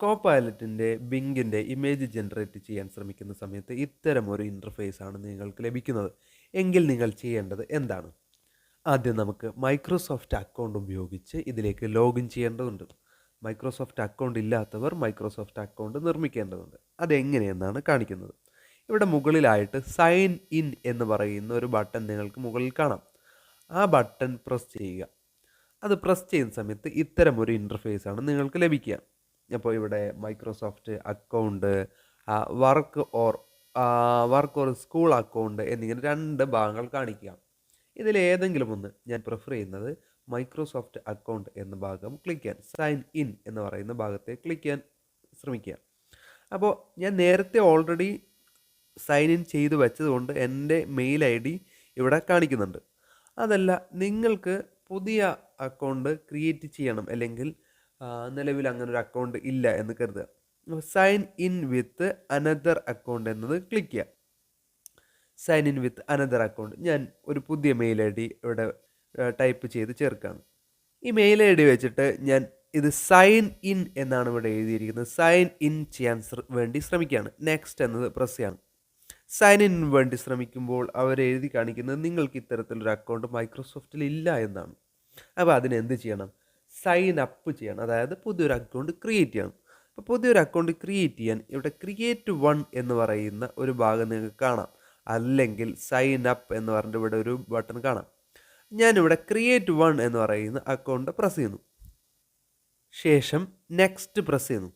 കോപൈലറ്റിൻ്റെ ബിങ്ങിൻ്റെ image generate ചെയ്യാൻ ശ്രമിക്കുന്ന സമയത്ത് ഇത്തരം ഒരു ഇൻ്റർഫേസ് ആണ് നിങ്ങൾക്ക് ലഭിക്കുന്നത്. എങ്കിൽ നിങ്ങൾ ചെയ്യേണ്ടത് എന്താണ്? ആദ്യം നമുക്ക് മൈക്രോസോഫ്റ്റ് അക്കൗണ്ട് ഉപയോഗിച്ച് ഇതിലേക്ക് ലോഗിൻ ചെയ്യേണ്ടതുണ്ട്. മൈക്രോസോഫ്റ്റ് അക്കൗണ്ട് ഇല്ലാത്തവർ മൈക്രോസോഫ്റ്റ് അക്കൗണ്ട് നിർമ്മിക്കേണ്ടതുണ്ട്. അതെങ്ങനെയെന്നാണ് കാണിക്കുന്നത്. ഇവിടെ മുകളിലായിട്ട് സൈൻ ഇൻ എന്ന് പറയുന്ന ഒരു ബട്ടൺ നിങ്ങൾക്ക് മുകളിൽ കാണാം. ആ ബട്ടൺ പ്രസ് ചെയ്യുക. അത് പ്രസ് ചെയ്യുന്ന സമയത്ത് ഇത്തരം ഒരു ഇൻ്റർഫേസ് ആണ് നിങ്ങൾക്ക് ലഭിക്കുക. അപ്പോൾ ഇവിടെ Microsoft account, work or school account എന്നിങ്ങനെ രണ്ട് ഭാഗങ്ങൾ കാണിക്കുക. ഇതിലേതെങ്കിലും ഒന്ന് ഞാൻ പ്രിഫർ ചെയ്യുന്നത് മൈക്രോസോഫ്റ്റ് അക്കൗണ്ട് എന്ന ഭാഗം ക്ലിക്ക് ചെയ്യാൻ, സൈൻ ഇൻ എന്ന് പറയുന്ന ഭാഗത്തെ ക്ലിക്ക് ചെയ്യാൻ ശ്രമിക്കുക. അപ്പോൾ ഞാൻ നേരത്തെ ഓൾറെഡി സൈൻ ഇൻ ചെയ്ത് വെച്ചതുകൊണ്ട് എൻ്റെ മെയിൽ ഐ ഡി ഇവിടെ കാണിക്കുന്നുണ്ട്. അതല്ല, നിങ്ങൾക്ക് പുതിയ അക്കൗണ്ട് ക്രിയേറ്റ് ചെയ്യണം, അല്ലെങ്കിൽ നിലവിൽ അങ്ങനെ ഒരു അക്കൗണ്ട് ഇല്ല എന്ന് കരുതുക. Sign in with another account എന്നത് ക്ലിക്ക് ചെയ്യുക. Sign in with another account, ഞാൻ ഒരു പുതിയ മെയിൽ ഐ ഡി ഇവിടെ ടൈപ്പ് ചെയ്ത് ചേർക്കുകയാണ്. ഈ മെയിൽ ഐ ഡി വെച്ചിട്ട് ഞാൻ ഇത് സൈൻ ഇൻ എന്നാണ് ഇവിടെ എഴുതിയിരിക്കുന്നത്, സൈൻ ഇൻ ചെയ്യാൻ വേണ്ടി ശ്രമിക്കുകയാണ്. നെക്സ്റ്റ് എന്നത് പ്രസ് ചെയ്യണം. സൈൻ ഇൻ വേണ്ടി ശ്രമിക്കുമ്പോൾ അവർ എഴുതി കാണിക്കുന്നത് നിങ്ങൾക്ക് ഇത്തരത്തിലൊരു അക്കൗണ്ട് മൈക്രോസോഫ്റ്റിൽ ഇല്ല എന്നാണ്. അപ്പോൾ അതിനെന്ത് ചെയ്യണം? സൈൻ അപ്പ് ചെയ്യണം, അതായത് പുതിയൊരു അക്കൗണ്ട് ക്രിയേറ്റ് ചെയ്യണം. അപ്പോൾ പുതിയൊരു അക്കൗണ്ട് ക്രിയേറ്റ് ചെയ്യാൻ ഇവിടെ ക്രിയേറ്റ് വൺ എന്ന് പറയുന്ന ഒരു ഭാഗം നിങ്ങൾക്ക് കാണാം, അല്ലെങ്കിൽ സൈൻ അപ്പ് എന്ന് പറഞ്ഞിട്ട് ഇവിടെ ഒരു ബട്ടൺ കാണാം. ഞാനിവിടെ ക്രിയേറ്റ് വൺ എന്ന് പറയുന്ന അക്കൗണ്ട് പ്രസ് ചെയ്യുന്നു. ശേഷം നെക്സ്റ്റ് പ്രസ് ചെയ്യുന്നു.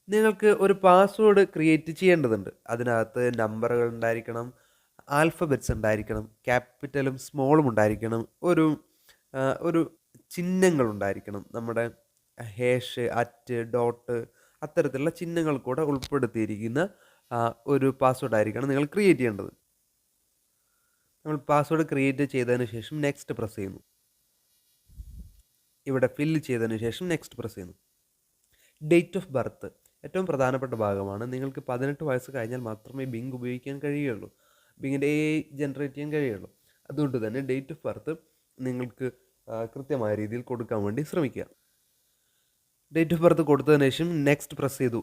നിങ്ങൾക്ക് ഒരു പാസ്വേഡ് ക്രിയേറ്റ് ചെയ്യേണ്ടതുണ്ട്. അതിനകത്ത് നമ്പറുകൾ ഉണ്ടായിരിക്കണം, ആൽഫബറ്റ്സ് ഉണ്ടായിരിക്കണം, ക്യാപിറ്റലും സ്മോളും ഉണ്ടായിരിക്കണം, ഒരു ചിഹ്നങ്ങൾ ഉണ്ടായിരിക്കണം. നമ്മുടെ ഹാഷ്, അറ്റ്, ഡോട്ട് അത്തരത്തിലുള്ള ചിഹ്നങ്ങൾ കൂടെ ഉൾപ്പെടുത്തിയിരിക്കുന്ന ഒരു പാസ്വേഡ് ആയിരിക്കണം നിങ്ങൾ ക്രിയേറ്റ് ചെയ്യേണ്ടത്. നമ്മൾ പാസ്വേഡ് ക്രിയേറ്റ് ചെയ്തതിന് ശേഷം നെക്സ്റ്റ് പ്രസ് ചെയ്യുന്നു. ഇവിടെ ഫില്ല് ചെയ്തതിന് ശേഷം നെക്സ്റ്റ് പ്രസ് ചെയ്യുന്നു. ഡേറ്റ് ഓഫ് ബർത്ത് ഏറ്റവും പ്രധാനപ്പെട്ട ഭാഗമാണ്. നിങ്ങൾക്ക് 18 വയസ്സ് കഴിഞ്ഞാൽ മാത്രമേ ബിങ് ഉപയോഗിക്കാൻ കഴിയുള്ളൂ, ബിങ്ങിൻ്റെ ജനറേറ്റ് ചെയ്യാൻ കഴിയുള്ളൂ. അതുകൊണ്ട് തന്നെ ഡേറ്റ് ഓഫ് ബർത്ത് നിങ്ങൾക്ക് കൃത്യമായ രീതിയിൽ കൊടുക്കാൻ വേണ്ടി ശ്രമിക്കുക. ഡേറ്റ് ഓഫ് ബർത്ത് കൊടുത്തതിന് ശേഷം നെക്സ്റ്റ് പ്രസ് ചെയ്തു.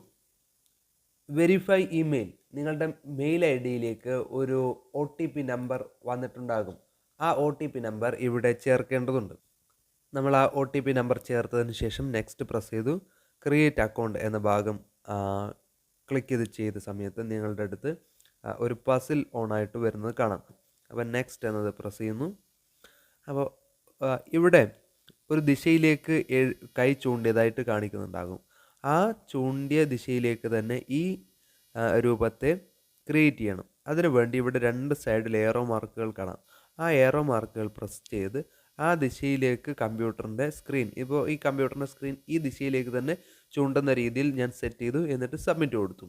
വെരിഫൈ ഇമെയിൽ, നിങ്ങളുടെ മെയിൽ ഐ ഡിയിലേക്ക് ഒരു OTP നമ്പർ വന്നിട്ടുണ്ടാകും. ആ OTP നമ്പർ ഇവിടെ ചേർക്കേണ്ടതുണ്ട്. നമ്മൾ ആ OTP നമ്പർ ചേർത്തതിന് ശേഷം നെക്സ്റ്റ് പ്രസ് ചെയ്തു. ക്രിയേറ്റ് അക്കൗണ്ട് എന്ന ഭാഗം ക്ലിക്ക് ചെയ്ത സമയത്ത് നിങ്ങളുടെ അടുത്ത് ഒരു പസിൽ ഓൺ ആയിട്ട് വരുന്നത് കാണാം. അപ്പോൾ നെക്സ്റ്റ് എന്നത് പ്രസ് ചെയ്യുന്നു. അപ്പോൾ ഇവിടെ ഒരു ദിശയിലേക്ക് കൈ ചൂണ്ടിയതായിട്ട് കാണിക്കുന്നുണ്ടാകും. ആ ചൂണ്ടിയ ദിശയിലേക്ക് തന്നെ ഈ രൂപത്തെ ക്രിയേറ്റ് ചെയ്യണം. അതിനു വേണ്ടി ഇവിടെ രണ്ട് സൈഡിൽ ഏറോ മാർക്കുകൾ കാണാം. ആ ഏറോ മാർക്കുകൾ പ്രസ് ചെയ്ത് ആ ദിശയിലേക്ക് കമ്പ്യൂട്ടറിൻ്റെ സ്ക്രീൻ, ഇപ്പോൾ ഈ കമ്പ്യൂട്ടറിൻ്റെ സ്ക്രീൻ ഈ ദിശയിലേക്ക് തന്നെ ചൂണ്ടുന്ന രീതിയിൽ ഞാൻ സെറ്റ് ചെയ്തു. എന്നിട്ട് സബ്മിറ്റ് കൊടുത്തു.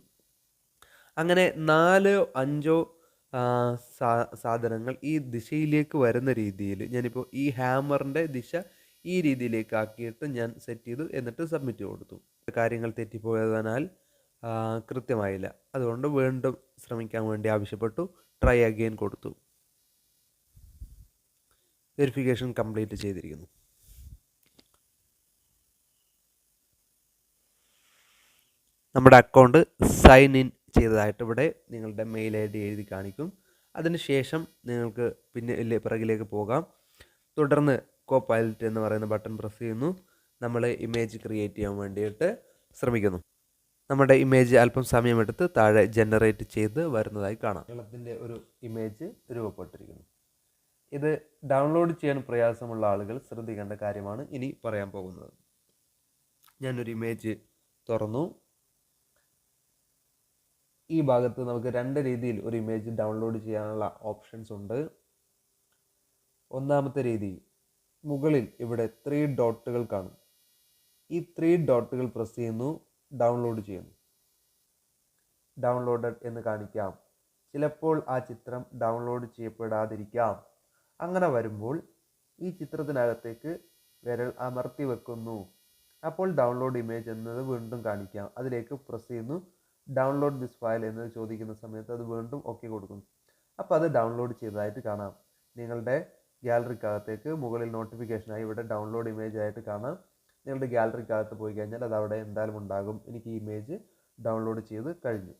അങ്ങനെ 4-5 സാധനങ്ങൾ ഈ ദിശയിലേക്ക് വരുന്ന രീതിയിൽ ഞാനിപ്പോൾ ഈ ഹാമറിൻ്റെ ദിശ ഈ രീതിയിലേക്ക് ആക്കിയിട്ട് ഞാൻ സെറ്റ് ചെയ്തു. എന്നിട്ട് സബ്മിറ്റ് കൊടുത്തു. കാര്യങ്ങൾ തെറ്റിപ്പോയതിനാൽ കൃത്യമായില്ല. അതുകൊണ്ട് വീണ്ടും ശ്രമിക്കാൻ വേണ്ടി ആവശ്യപ്പെട്ടു. ട്രൈ അഗെയിൻ കൊടുത്തു. വെരിഫിക്കേഷൻ കംപ്ലീറ്റ് ചെയ്തിരിക്കുന്നു. നമ്മുടെ അക്കൗണ്ട് സൈൻ ഇൻ ചെയ്തതായിട്ട് ഇവിടെ നിങ്ങളുടെ മെയിൽ ഐ ഡി എഴുതി കാണിക്കും. അതിനുശേഷം നിങ്ങൾക്ക് പിന്നെ പിറകിലേക്ക് പോകാം. തുടർന്ന് കോപൈലറ്റ് എന്ന് പറയുന്ന ബട്ടൺ പ്രസ് ചെയ്യുന്നു. നമ്മൾ ഇമേജ് ക്രിയേറ്റ് ചെയ്യാൻ വേണ്ടിയിട്ട് ശ്രമിക്കുന്നു. നമ്മുടെ ഇമേജ് അല്പം സമയമെടുത്ത് താഴെ ജനറേറ്റ് ചെയ്ത് വരുന്നതായി കാണാം. കേരളത്തിൻ്റെ ഒരു ഇമേജ് രൂപപ്പെട്ടിരിക്കുന്നു. ഇത് ഡൗൺലോഡ് ചെയ്യാൻ പ്രയാസമുള്ള ആളുകൾ ശ്രദ്ധിക്കേണ്ട കാര്യമാണ് ഇനി പറയാൻ പോകുന്നത്. ഞാനൊരു ഇമേജ് തുറന്നു. ഈ ഭാഗത്ത് നമുക്ക് രണ്ട് രീതിയിൽ ഒരു ഇമേജ് ഡൗൺലോഡ് ചെയ്യാനുള്ള ഓപ്ഷൻസ് ഉണ്ട്. ഒന്നാമത്തെ രീതി, മുകളിൽ ഇവിടെ 3 ഡോട്ടുകൾ കാണും. ഈ 3 ഡോട്ടുകൾ പ്രസ് ചെയ്യുന്നു, ഡൗൺലോഡ് ചെയ്യുന്നു. ഡൗൺലോഡഡ് എന്ന് കാണിക്കാം. ചിലപ്പോൾ ആ ചിത്രം ഡൗൺലോഡ് ചെയ്യപ്പെടാതിരിക്കാം. അങ്ങനെ വരുമ്പോൾ ഈ ചിത്രത്തിനകത്തേക്ക് വിരൽ അമർത്തി വെക്കുന്നു. അപ്പോൾ ഡൗൺലോഡ് ഇമേജ് എന്നത് വീണ്ടും കാണിക്കാം. അതിലേക്ക് പ്രസ് ചെയ്യുന്നു. ഡൗൺലോഡ് ദിസ് ഫയൽ എന്നത് ചോദിക്കുന്ന സമയത്ത് അത് വീണ്ടും ഓക്കെ കൊടുക്കുന്നു. അപ്പോൾ അത് ഡൗൺലോഡ് ചെയ്തതായിട്ട് കാണാം. നിങ്ങളുടെ ഗാലറിക്കകത്തേക്ക് മുകളിൽ നോട്ടിഫിക്കേഷനായി ഇവിടെ ഡൗൺലോഡ് ഇമേജ് ആയിട്ട് കാണാം. നിങ്ങളുടെ ഗാലറിക്കകത്ത് പോയി കഴിഞ്ഞാൽ അത് അവിടെ എന്തായാലും ഉണ്ടാകും. എനിക്ക് ഈ ഇമേജ് ഡൗൺലോഡ് ചെയ്ത് കഴിഞ്ഞു.